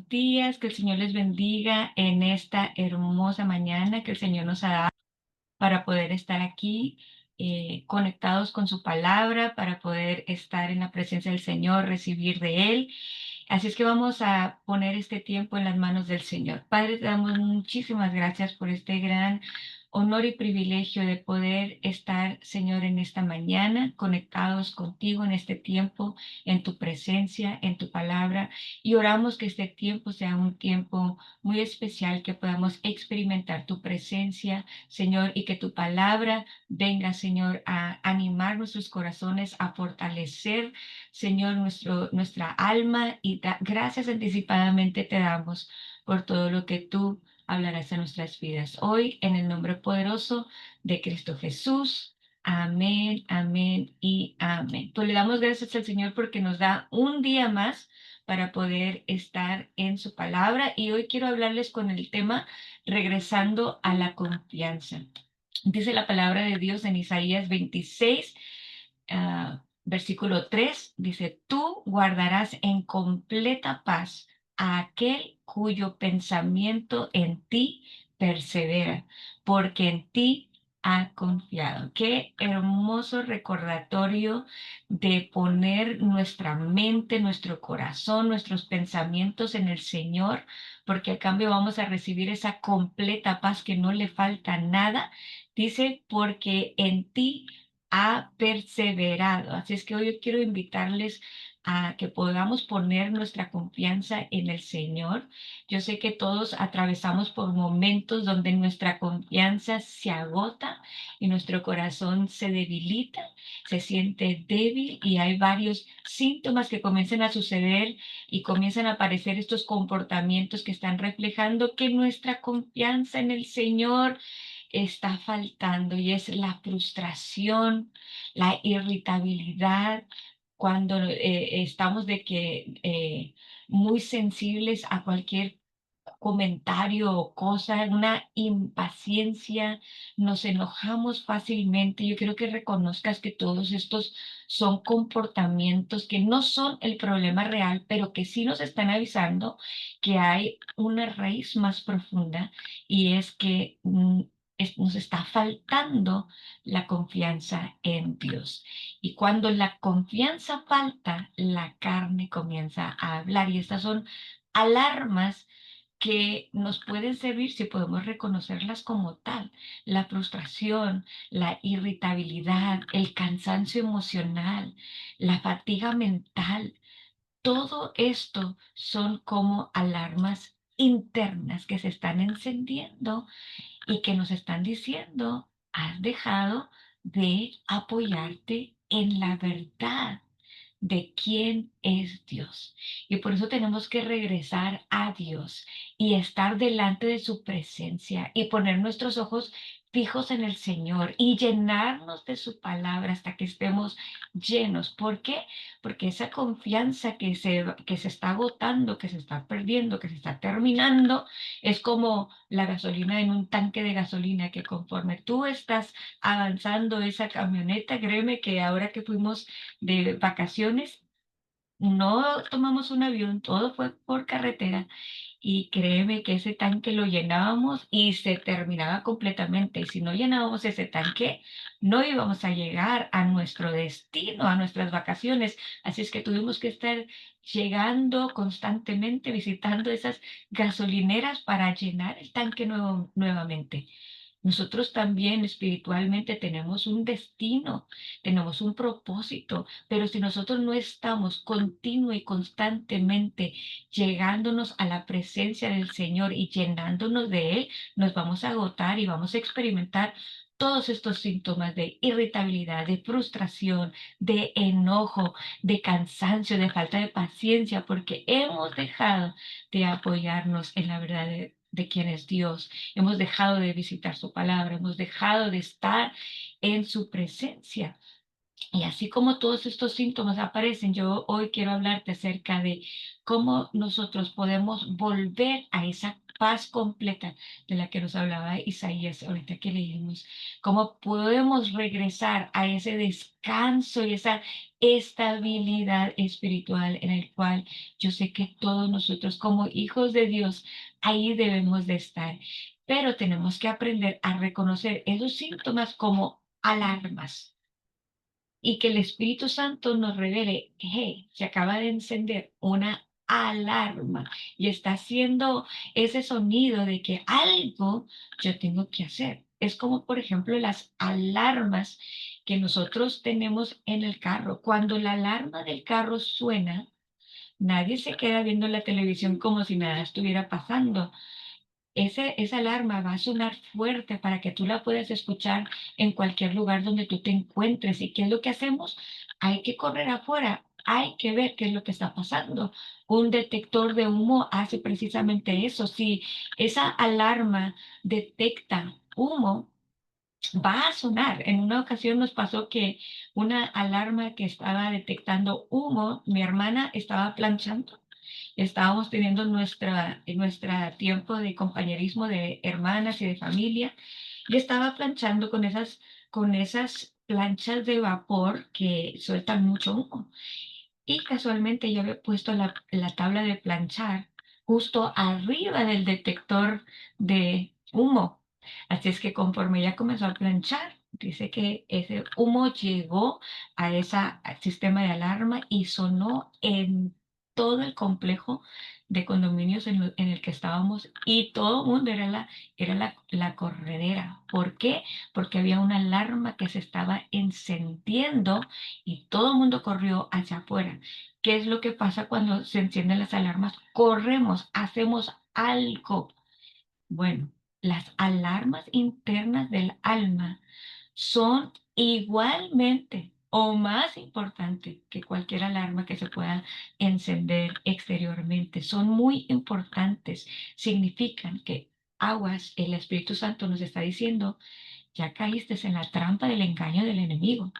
buenos días, que el Señor les bendiga en esta hermosa mañana que el Señor nos ha dado para poder estar aquí conectados con su palabra, para poder estar en la presencia del Señor, recibir de Él. Así es que vamos a poner este tiempo en las manos del Señor. Padre, te damos muchísimas gracias por este gran honor y privilegio de poder estar, Señor, en esta mañana, conectados contigo en este tiempo, en tu presencia, en tu palabra. Y oramos que este tiempo sea un tiempo muy especial, que podamos experimentar tu presencia, Señor, y que tu palabra venga, Señor, a animar nuestros corazones, a fortalecer, Señor, nuestra alma, y gracias anticipadamente te damos por todo lo que tú hablarás en nuestras vidas. Hoy, en el nombre poderoso de Cristo Jesús. Amén, amén y amén. Pues le damos gracias al Señor porque nos da un día más para poder estar en su palabra. Y hoy quiero hablarles con el tema regresando a la confianza. Dice la palabra de Dios en Isaías 26, versículo 3, dice, tú guardarás en completa paz a aquel cuyo pensamiento en ti persevera, porque en ti ha confiado. Qué hermoso recordatorio de poner nuestra mente, nuestro corazón, nuestros pensamientos en el Señor, porque a cambio vamos a recibir esa completa paz que no le falta nada. Dice, porque en ti ha perseverado. Así es que hoy yo quiero invitarles a que podamos poner nuestra confianza en el Señor. Yo sé que todos atravesamos por momentos donde nuestra confianza se agota y nuestro corazón se debilita, se siente débil, y hay varios síntomas que comienzan a suceder y comienzan a aparecer estos comportamientos que están reflejando que nuestra confianza en el Señor está faltando, y es la frustración, la irritabilidad, cuando estamos de que muy sensibles a cualquier comentario o cosa, una impaciencia, nos enojamos fácilmente. Yo quiero que reconozcas que todos estos son comportamientos que no son el problema real, pero que sí nos están avisando que hay una raíz más profunda, y es que nos está faltando la confianza en Dios. Y cuando la confianza falta, la carne comienza a hablar, y estas son alarmas que nos pueden servir si podemos reconocerlas como tal: la frustración, la irritabilidad, el cansancio emocional, la fatiga mental. Todo esto son como alarmas internas que se están encendiendo y que nos están diciendo, has dejado de apoyarte en la verdad de quién es Dios. Y por eso tenemos que regresar a Dios y estar delante de su presencia y poner nuestros ojos fijos en el Señor y llenarnos de su palabra hasta que estemos llenos. ¿Por qué? Porque esa confianza que se está agotando, que se está perdiendo, que se está terminando, es como la gasolina en un tanque de gasolina, que conforme tú estás avanzando esa camioneta, créeme que ahora que fuimos de vacaciones, no tomamos un avión, todo fue por carretera, y créeme que ese tanque lo llenábamos y se terminaba completamente. Y si no llenábamos ese tanque, no íbamos a llegar a nuestro destino, a nuestras vacaciones. Así es que tuvimos que estar llegando constantemente, visitando esas gasolineras para llenar el tanque nuevamente. Nosotros también espiritualmente tenemos un destino, tenemos un propósito, pero si nosotros no estamos continua y constantemente llegándonos a la presencia del Señor y llenándonos de Él, nos vamos a agotar y vamos a experimentar todos estos síntomas de irritabilidad, de frustración, de enojo, de cansancio, de falta de paciencia, porque hemos dejado de apoyarnos en la verdad de quién es Dios. Hemos dejado de visitar su palabra, hemos dejado de estar en su presencia. Y así como todos estos síntomas aparecen, yo hoy quiero hablarte acerca de cómo nosotros podemos volver a esa paz completa de la que nos hablaba Isaías ahorita que leímos, cómo podemos regresar a ese descanso y esa estabilidad espiritual en el cual yo sé que todos nosotros como hijos de Dios ahí debemos de estar. Pero tenemos que aprender a reconocer esos síntomas como alarmas y que el Espíritu Santo nos revele, hey, se acaba de encender una alarma y está haciendo ese sonido de que algo yo tengo que hacer. Es como, por ejemplo, las alarmas que nosotros tenemos en el carro. Cuando la alarma del carro suena, nadie se queda viendo la televisión como si nada estuviera pasando. Esa alarma va a sonar fuerte para que tú la puedas escuchar en cualquier lugar donde tú te encuentres. ¿Y qué es lo que hacemos? Hay que correr afuera, hay que ver qué es lo que está pasando. Un detector de humo hace precisamente eso. Si esa alarma detecta humo, va a sonar. En una ocasión nos pasó que una alarma que estaba detectando humo, mi hermana estaba planchando. Estábamos teniendo nuestra tiempo de compañerismo de hermanas y de familia. Y estaba planchando con esas planchas de vapor que sueltan mucho humo. Y casualmente yo había puesto la tabla de planchar justo arriba del detector de humo. Así es que conforme ella comenzó a planchar, dice que ese humo llegó a ese sistema de alarma y sonó en todo el complejo de condominios en el que estábamos y todo el mundo era la corredera. ¿Por qué? Porque había una alarma que se estaba encendiendo y todo el mundo corrió hacia afuera. ¿Qué es lo que pasa cuando se encienden las alarmas? Corremos, hacemos algo. Bueno, las alarmas internas del alma son igualmente o más importante que cualquier alarma que se pueda encender exteriormente. Son muy importantes. Significan que aguas, el Espíritu Santo nos está diciendo, ya caíste en la trampa del engaño del enemigo.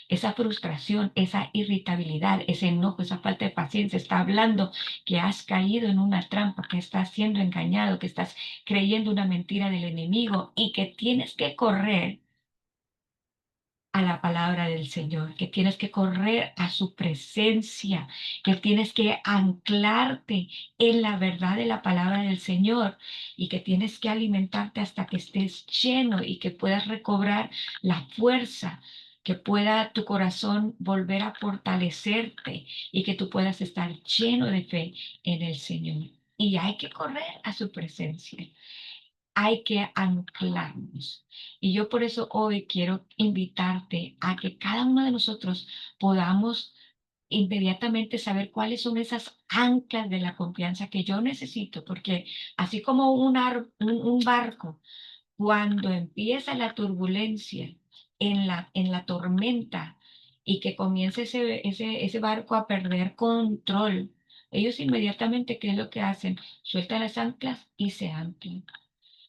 Esa frustración, esa irritabilidad, ese enojo, esa falta de paciencia está hablando que has caído en una trampa, que estás siendo engañado, que estás creyendo una mentira del enemigo y que tienes que correr a la palabra del Señor, que tienes que correr a su presencia, que tienes que anclarte en la verdad de la palabra del Señor y que tienes que alimentarte hasta que estés lleno y que puedas recobrar la fuerza, que pueda tu corazón volver a fortalecerte y que tú puedas estar lleno de fe en el Señor. Y hay que correr a su presencia, hay que anclarnos. Y yo por eso hoy quiero invitarte a que cada uno de nosotros podamos inmediatamente saber cuáles son esas anclas de la confianza que yo necesito, porque así como un barco, cuando empieza la turbulencia en la tormenta y que comienza ese barco a perder control, ellos inmediatamente, ¿qué es lo que hacen? Sueltan las anclas y se anclan.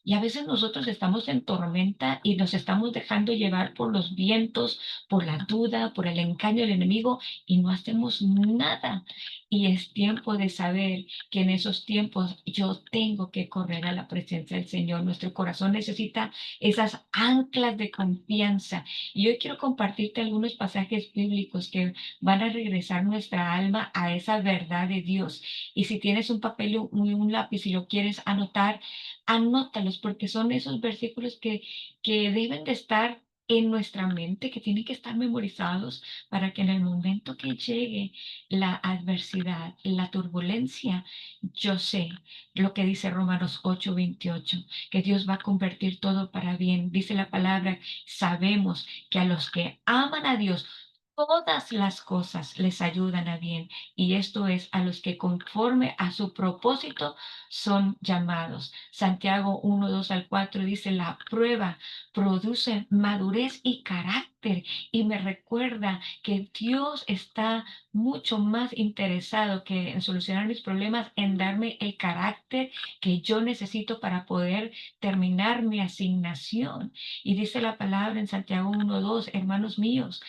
Y a veces nosotros estamos en tormenta y nos estamos dejando llevar por los vientos, por la duda, por el engaño del enemigo y no hacemos nada. Y es tiempo de saber que en esos tiempos yo tengo que correr a la presencia del Señor. Nuestro corazón necesita esas anclas de confianza. Y hoy quiero compartirte algunos pasajes bíblicos que van a regresar nuestra alma a esa verdad de Dios. Y si tienes un papel y un lápiz y lo quieres anotar, anótalos porque son esos versículos que deben de estar en nuestra mente, que tienen que estar memorizados para que en el momento que llegue la adversidad, la turbulencia, yo sé lo que dice Romanos 8:28, que Dios va a convertir todo para bien. Dice la palabra, sabemos que a los que aman a Dios, todas las cosas les ayudan a bien. Y esto es a los que conforme a su propósito son llamados. Santiago 1:2 al 4 dice, la prueba produce madurez y carácter y me recuerda que Dios está mucho más interesado que en solucionar mis problemas, en darme el carácter que yo necesito para poder terminar mi asignación. Y dice la palabra en Santiago 1:2, hermanos míos,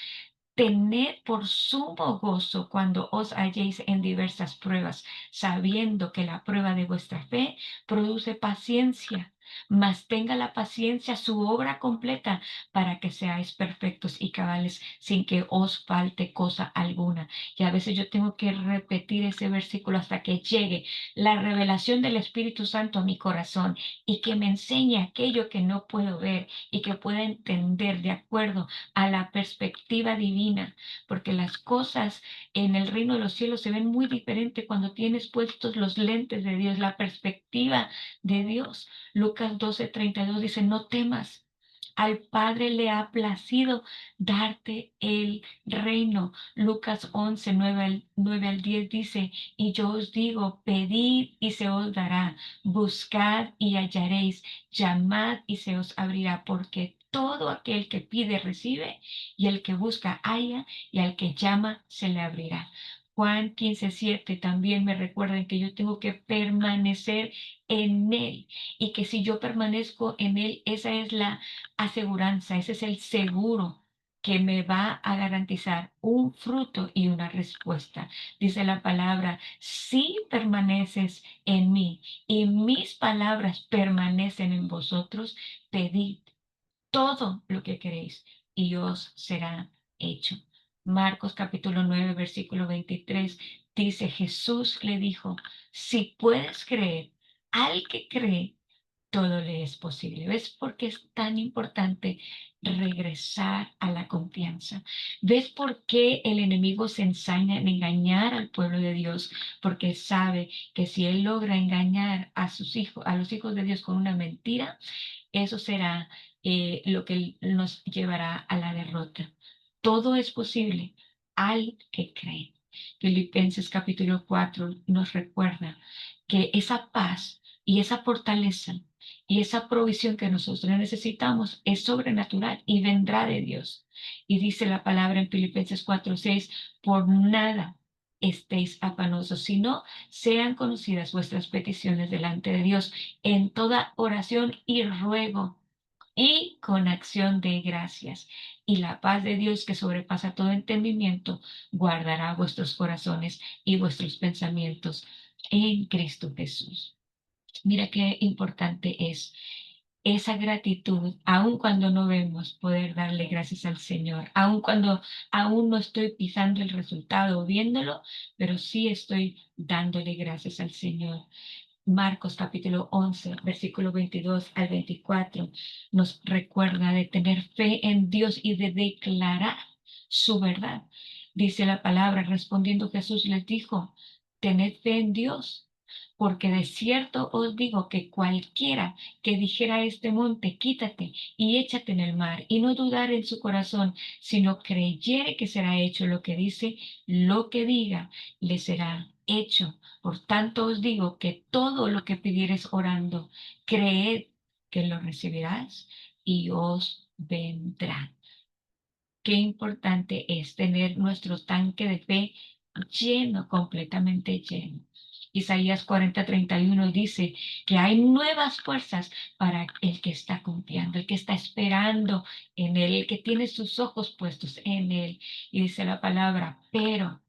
Tened por sumo gozo cuando os halléis en diversas pruebas, sabiendo que la prueba de vuestra fe produce paciencia. Mas tenga la paciencia su obra completa para que seáis perfectos y cabales sin que os falte cosa alguna. Y a veces yo tengo que repetir ese versículo hasta que llegue la revelación del Espíritu Santo a mi corazón y que me enseñe aquello que no puedo ver y que pueda entender de acuerdo a la perspectiva divina, porque las cosas en el reino de los cielos se ven muy diferente cuando tienes puestos los lentes de Dios, la perspectiva de Dios. Lucas 12:32 dice, no temas. Al Padre le ha placido darte el reino. Lucas 11, 9 al 10 dice, y yo os digo, pedid y se os dará, buscad y hallaréis, llamad y se os abrirá, porque todo aquel que pide recibe, y el que busca halla, y al que llama se le abrirá. Juan 15:7 también me recuerda que yo tengo que permanecer en Él y que si yo permanezco en Él, esa es la aseguranza, ese es el seguro que me va a garantizar un fruto y una respuesta. Dice la palabra, si permaneces en mí y mis palabras permanecen en vosotros, pedid todo lo que queréis y os será hecho. Marcos capítulo 9 versículo 23 dice, Jesús le dijo, si puedes creer, al que cree, todo le es posible. ¿Ves por qué es tan importante regresar a la confianza? ¿Ves por qué el enemigo se ensaña en engañar al pueblo de Dios? Porque sabe que si él logra engañar a sus hijos, a los hijos de Dios con una mentira, eso será lo que nos llevará a la derrota. Todo es posible al que cree. Filipenses capítulo 4 nos recuerda que esa paz y esa fortaleza y esa provisión que nosotros necesitamos es sobrenatural y vendrá de Dios. Y dice la palabra en Filipenses 4:6, por nada estéis afanosos, sino sean conocidas vuestras peticiones delante de Dios en toda oración y ruego y con acción de gracias. Y la paz de Dios que sobrepasa todo entendimiento, guardará vuestros corazones y vuestros pensamientos en Cristo Jesús. Mira qué importante es esa gratitud, aun cuando no vemos, poder darle gracias al Señor, aun cuando aún no estoy pisando el resultado o viéndolo, pero sí estoy dándole gracias al Señor. Marcos capítulo 11, versículo 22 al 24, nos recuerda de tener fe en Dios y de declarar su verdad. Dice la palabra, respondiendo Jesús les dijo, tened fe en Dios, porque de cierto os digo que cualquiera que dijera a este monte, quítate y échate en el mar, y no dudar en su corazón, sino creyere que será hecho lo que dice, lo que diga, le será hecho. Por tanto os digo que todo lo que pidieres orando, creed que lo recibirás y os vendrá. Qué importante es tener nuestro tanque de fe lleno, completamente lleno. Isaías 40:31 dice que hay nuevas fuerzas para el que está confiando, el que está esperando en Él, el que tiene sus ojos puestos en Él. Y dice la palabra, pero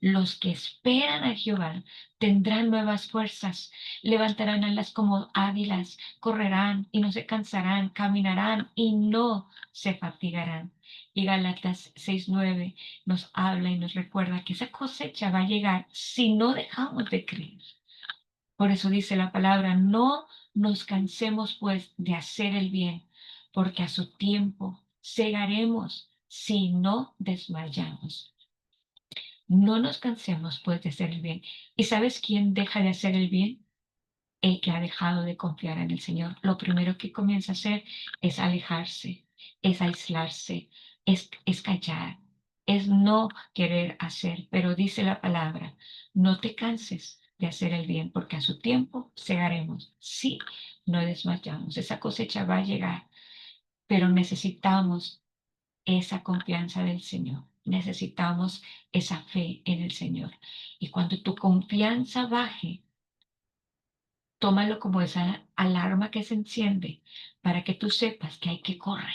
los que esperan a Jehová tendrán nuevas fuerzas, levantarán alas como águilas, correrán y no se cansarán, caminarán y no se fatigarán. Y Gálatas 6:9 nos habla y nos recuerda que esa cosecha va a llegar si no dejamos de creer. Por eso dice la palabra, no nos cansemos pues de hacer el bien, porque a su tiempo segaremos si no desmayamos. No nos cansemos pues de hacer el bien. ¿Y sabes quién deja de hacer el bien? El que ha dejado de confiar en el Señor. Lo primero que comienza a hacer es alejarse, es aislarse, es callar, es no querer hacer. Pero dice la palabra, no te canses de hacer el bien, porque a su tiempo segaremos. Sí, no desmayamos. Esa cosecha va a llegar, pero necesitamos esa confianza del Señor. Necesitamos esa fe en el Señor. Y cuando tu confianza baje, tómalo como esa alarma que se enciende para que tú sepas que hay que correr.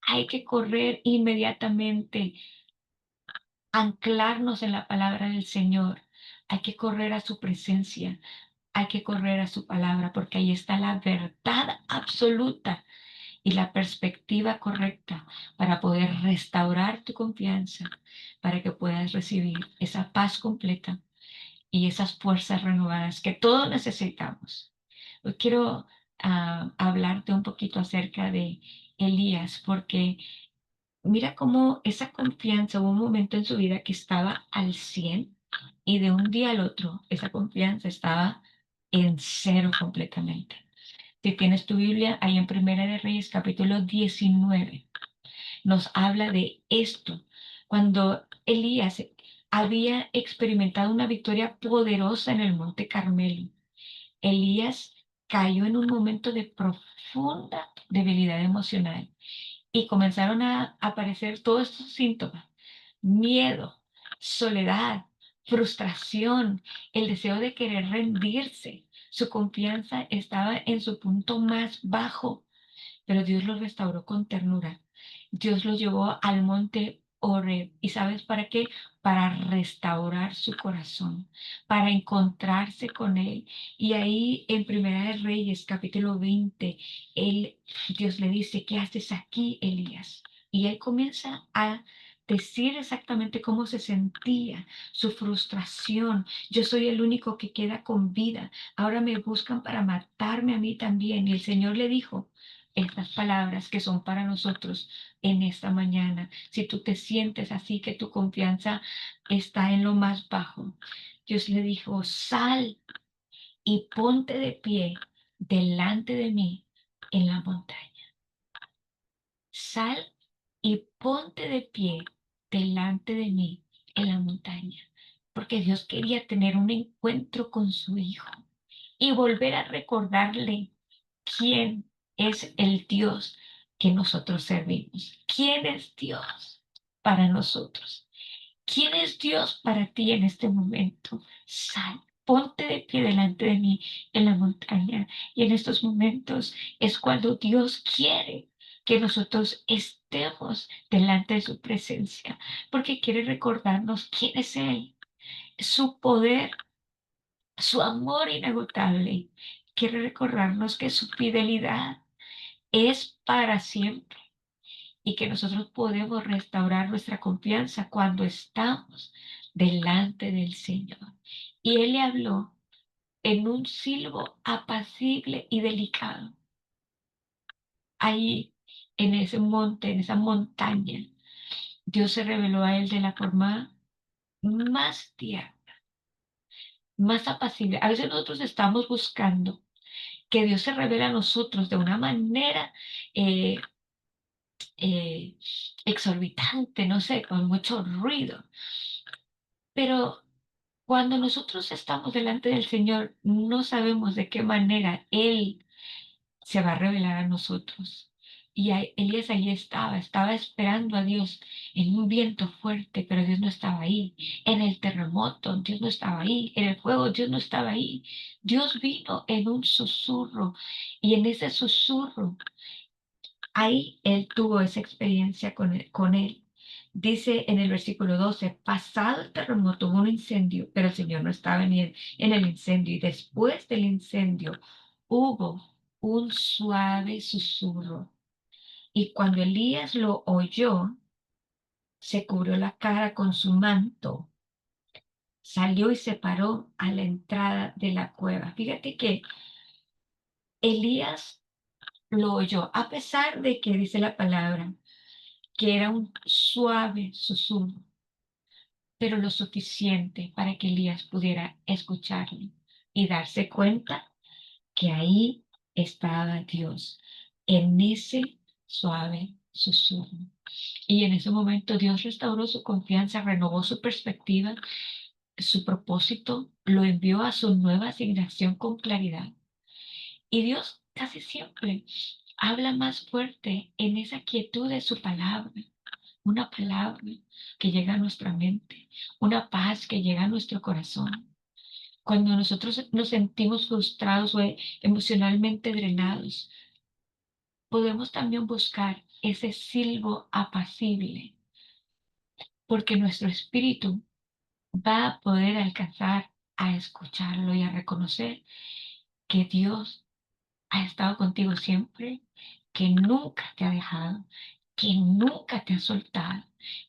Hay que correr inmediatamente anclarnos en la palabra del Señor. Hay que correr a su presencia, hay que correr a su palabra, porque ahí está la verdad absoluta y la perspectiva correcta para poder restaurar tu confianza, para que puedas recibir esa paz completa y esas fuerzas renovadas que todos necesitamos. Hoy quiero hablarte un poquito acerca de Elías, porque mira cómo esa confianza, hubo un momento en su vida que estaba al 100 y de un día al otro esa confianza estaba en cero completamente. Si tienes tu Biblia, ahí en Primera de Reyes, capítulo 19, nos habla de esto. Cuando Elías había experimentado una victoria poderosa en el Monte Carmelo, Elías cayó en un momento de profunda debilidad emocional y comenzaron a aparecer todos estos síntomas: miedo, soledad, frustración, el deseo de querer rendirse. Su confianza estaba en su punto más bajo, pero Dios lo restauró con ternura. Dios lo llevó al monte Oreb. ¿Y sabes para qué? Para restaurar su corazón, para encontrarse con Él. Y ahí en Primera de Reyes, capítulo 20, él, Dios le dice: ¿qué haces aquí, Elías? Y él comienza a decir exactamente cómo se sentía, su frustración. Yo soy el único que queda con vida. Ahora me buscan para matarme a mí también. Y el Señor le dijo estas palabras que son para nosotros en esta mañana. Si tú te sientes así, que tu confianza está en lo más bajo, Dios le dijo: sal y ponte de pie delante de mí en la montaña. Sal y ponte de pie delante de mí en la montaña. Porque Dios quería tener un encuentro con su hijo y volver a recordarle quién es el Dios que nosotros servimos. ¿Quién es Dios para nosotros? ¿Quién es Dios para ti en este momento? Sal, ponte de pie delante de mí en la montaña. Y en estos momentos es cuando Dios quiere que nosotros estemos delante de su presencia, porque quiere recordarnos quién es Él, su poder, su amor inagotable. Quiere recordarnos que su fidelidad es para siempre y que nosotros podemos restaurar nuestra confianza cuando estamos delante del Señor. Y Él le habló en un silbo apacible y delicado. Ahí, en ese monte, en esa montaña, Dios se reveló a él de la forma más tierna, más apacible. A veces nosotros estamos buscando que Dios se revele a nosotros de una manera eh, eh, exorbitante, no sé, con mucho ruido. Pero cuando nosotros estamos delante del Señor, no sabemos de qué manera Él se va a revelar a nosotros. Y Elías allí estaba esperando a Dios en un viento fuerte, pero Dios no estaba ahí. En el terremoto, Dios no estaba ahí. En el fuego, Dios no estaba ahí. Dios vino en un susurro, y en ese susurro, ahí él tuvo esa experiencia con él. Dice en el versículo 12: pasado el terremoto hubo un incendio, pero el Señor no estaba en el incendio. Y después del incendio hubo un suave susurro. Y cuando Elías lo oyó, se cubrió la cara con su manto, salió y se paró a la entrada de la cueva. Fíjate que Elías lo oyó, a pesar de que dice la palabra que era un suave susurro, pero lo suficiente para que Elías pudiera escucharlo y darse cuenta que ahí estaba Dios, en ese suave susurro. Y en ese momento Dios restauró su confianza, renovó su perspectiva, su propósito, lo envió a su nueva asignación con claridad. Y Dios casi siempre habla más fuerte en esa quietud de su palabra. Una palabra que llega a nuestra mente, una paz que llega a nuestro corazón. Cuando nosotros nos sentimos frustrados o emocionalmente drenados, podemos también buscar ese silbo apacible porque nuestro espíritu va a poder alcanzar a escucharlo y a reconocer que Dios ha estado contigo siempre, que nunca te ha dejado, que nunca te ha soltado,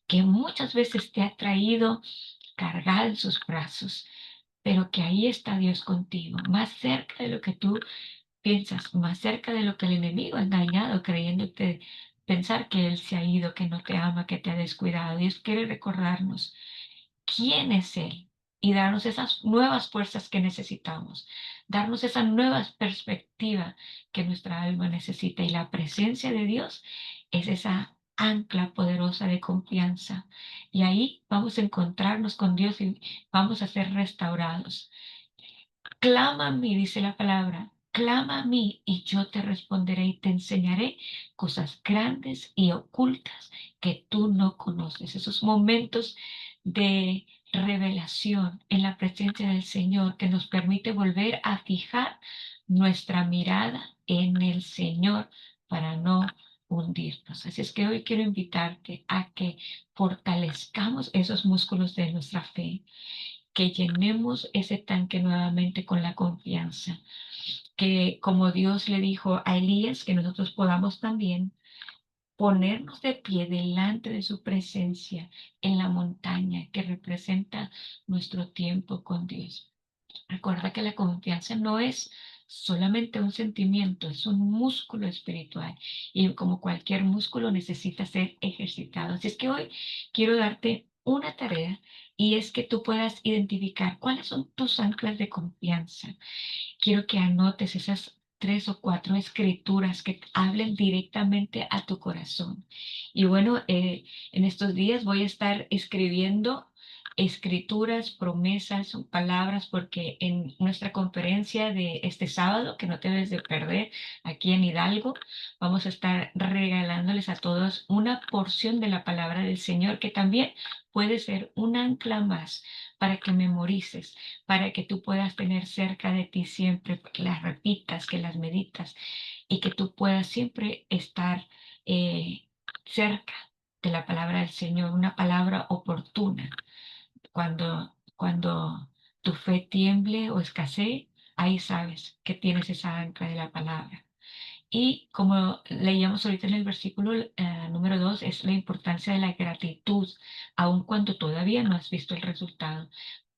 que muchas veces te ha traído cargada en sus brazos, pero que ahí está Dios contigo, más cerca de lo que tú piensas, más cerca de lo que el enemigo ha engañado, creyéndote pensar que Él se ha ido, que no te ama, que te ha descuidado. Dios quiere recordarnos quién es Él y darnos esas nuevas fuerzas que necesitamos, darnos esa nueva perspectiva que nuestra alma necesita. Y la presencia de Dios es esa ancla poderosa de confianza. Y ahí vamos a encontrarnos con Dios y vamos a ser restaurados. Clama a mí, dice la palabra, clama a mí y yo te responderé y te enseñaré cosas grandes y ocultas que tú no conoces. Esos momentos de revelación en la presencia del Señor que nos permite volver a fijar nuestra mirada en el Señor para no hundirnos. Así es que hoy quiero invitarte a que fortalezcamos esos músculos de nuestra fe, que llenemos ese tanque nuevamente con la confianza, que como Dios le dijo a Elías, que nosotros podamos también ponernos de pie delante de su presencia en la montaña que representa nuestro tiempo con Dios. Recuerda que la confianza no es solamente un sentimiento, es un músculo espiritual y como cualquier músculo necesita ser ejercitado. Así es que hoy quiero darte una tarea y es que tú puedas identificar cuáles son tus anclas de confianza. Quiero que anotes esas 3 o 4 escrituras que hablen directamente a tu corazón. Y bueno, en estos días voy a estar escribiendo escrituras, promesas, palabras, porque en nuestra conferencia de este sábado, que no te debes de perder aquí en Hidalgo, vamos a estar regalándoles a todos una porción de la palabra del Señor que también puede ser un ancla más para que memorices, para que tú puedas tener cerca de ti siempre, que las repitas, que las meditas y que tú puedas siempre estar eh, cerca de la palabra del Señor, una palabra oportuna. Cuando tu fe tiemble o escasee, ahí sabes que tienes esa ancla de la palabra. Y como leíamos ahorita en el versículo número 2, es la importancia de la gratitud, aun cuando todavía no has visto el resultado.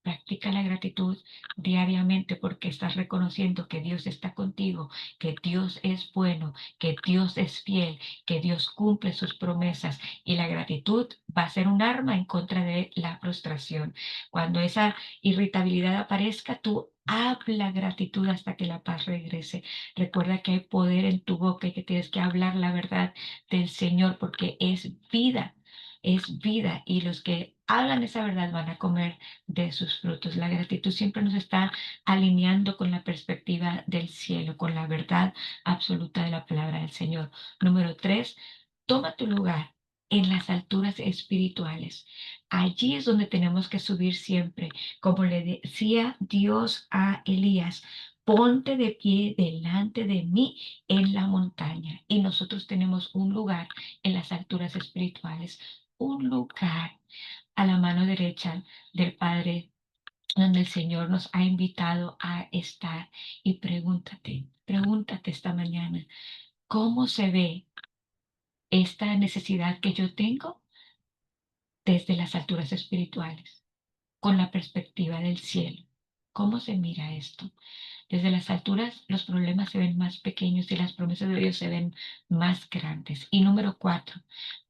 Practica la gratitud diariamente porque estás reconociendo que Dios está contigo, que Dios es bueno, que Dios es fiel, que Dios cumple sus promesas y la gratitud va a ser un arma en contra de la frustración. Cuando esa irritabilidad aparezca, tú habla gratitud hasta que la paz regrese. Recuerda que hay poder en tu boca y que tienes que hablar la verdad del Señor porque es vida y los que hablan esa verdad van a comer de sus frutos. La gratitud siempre nos está alineando con la perspectiva del cielo, con la verdad absoluta de la palabra del Señor. Número 3, toma tu lugar en las alturas espirituales. Allí es donde tenemos que subir siempre. Como le decía Dios a Elías, ponte de pie delante de mí en la montaña. Y nosotros tenemos un lugar en las alturas espirituales, un lugar a la mano derecha del Padre, donde el Señor nos ha invitado a estar. Y pregúntate esta mañana, ¿cómo se ve esta necesidad que yo tengo desde las alturas espirituales, con la perspectiva del cielo? ¿Cómo se mira esto? Desde las alturas los problemas se ven más pequeños y las promesas de Dios se ven más grandes. Y número 4,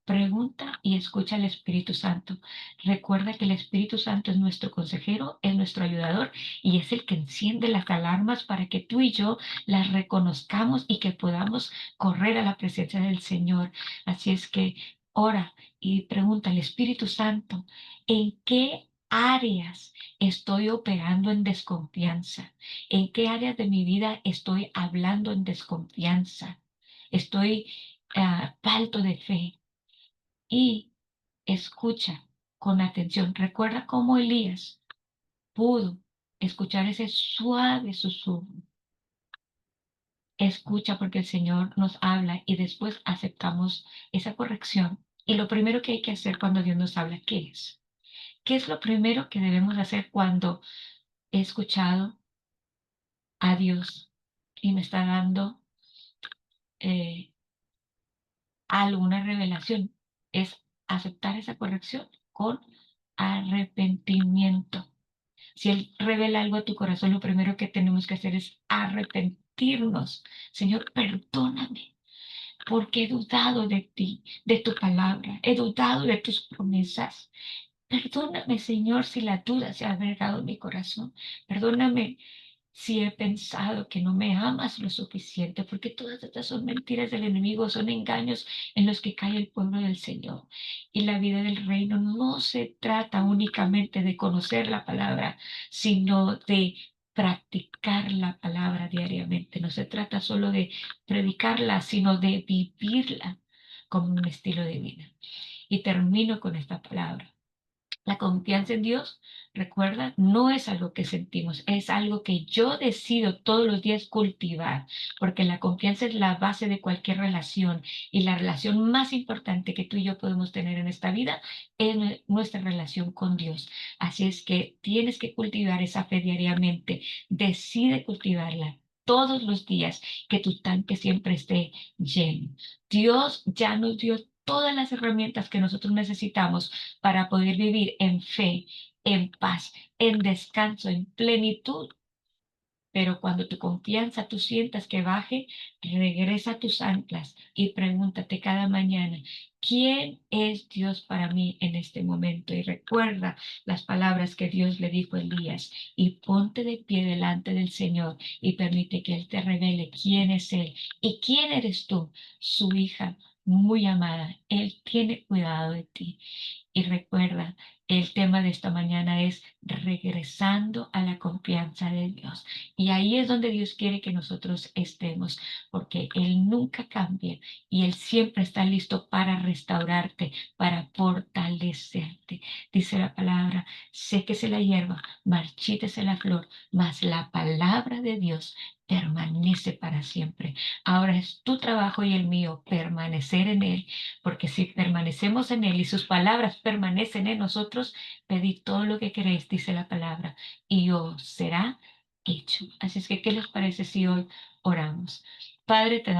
pregunta y escucha al Espíritu Santo. Recuerda que el Espíritu Santo es nuestro consejero, es nuestro ayudador y es el que enciende las alarmas para que tú y yo las reconozcamos y que podamos correr a la presencia del Señor. Así es que ora y pregunta al Espíritu Santo, ¿en qué áreas estoy operando en desconfianza? ¿En qué áreas de mi vida estoy hablando en desconfianza? Estoy falto de fe. Y escucha con atención. Recuerda cómo Elías pudo escuchar ese suave susurro. Escucha porque el Señor nos habla y después aceptamos esa corrección Y lo primero que hay que hacer cuando Dios nos habla, ¿qué es? ¿Qué es lo primero que debemos hacer cuando he escuchado a Dios y me está dando eh, alguna revelación? Es aceptar esa corrección con arrepentimiento. Si Él revela algo a tu corazón, lo primero que tenemos que hacer es arrepentirnos. Señor, perdóname, porque he dudado de ti, de tu palabra, he dudado de tus promesas. Perdóname, Señor, si la duda se ha albergado en mi corazón. Perdóname si he pensado que no me amas lo suficiente, porque todas estas son mentiras del enemigo, son engaños en los que cae el pueblo del Señor. Y la vida del reino no se trata únicamente de conocer la palabra, sino de practicar la palabra diariamente. No se trata solo de predicarla, sino de vivirla como un estilo de vida. Y termino con esta palabra. La confianza en Dios, recuerda, no es algo que sentimos, es algo que yo decido todos los días cultivar, porque la confianza es la base de cualquier relación y la relación más importante que tú y yo podemos tener en esta vida es nuestra relación con Dios. Así es que tienes que cultivar esa fe diariamente, decide cultivarla todos los días, que tu tanque siempre esté lleno. Dios ya nos dio todas las herramientas que nosotros necesitamos para poder vivir en fe, en paz, en descanso, en plenitud. Pero cuando tu confianza tú sientas que baje, regresa a tus anclas y pregúntate cada mañana, ¿quién es Dios para mí en este momento? Y recuerda las palabras que Dios le dijo a Elías y ponte de pie delante del Señor y permite que Él te revele quién es Él y quién eres tú, su hija muy amada. Él tiene cuidado de ti. Y recuerda, el tema de esta mañana es regresando a la confianza de Dios. Y ahí es donde Dios quiere que nosotros estemos, porque Él nunca cambia y Él siempre está listo para restaurarte, para fortalecerte. Dice la palabra, séquese la hierba, marchítese la flor, mas la palabra de Dios permanece para siempre. Ahora es tu trabajo y el mío permanecer en Él, porque si permanecemos en Él y sus palabras permanecen en nosotros, pedid todo lo que queréis, dice la palabra, y os será hecho. Así es que, ¿qué les parece si hoy oramos? Padre, te damos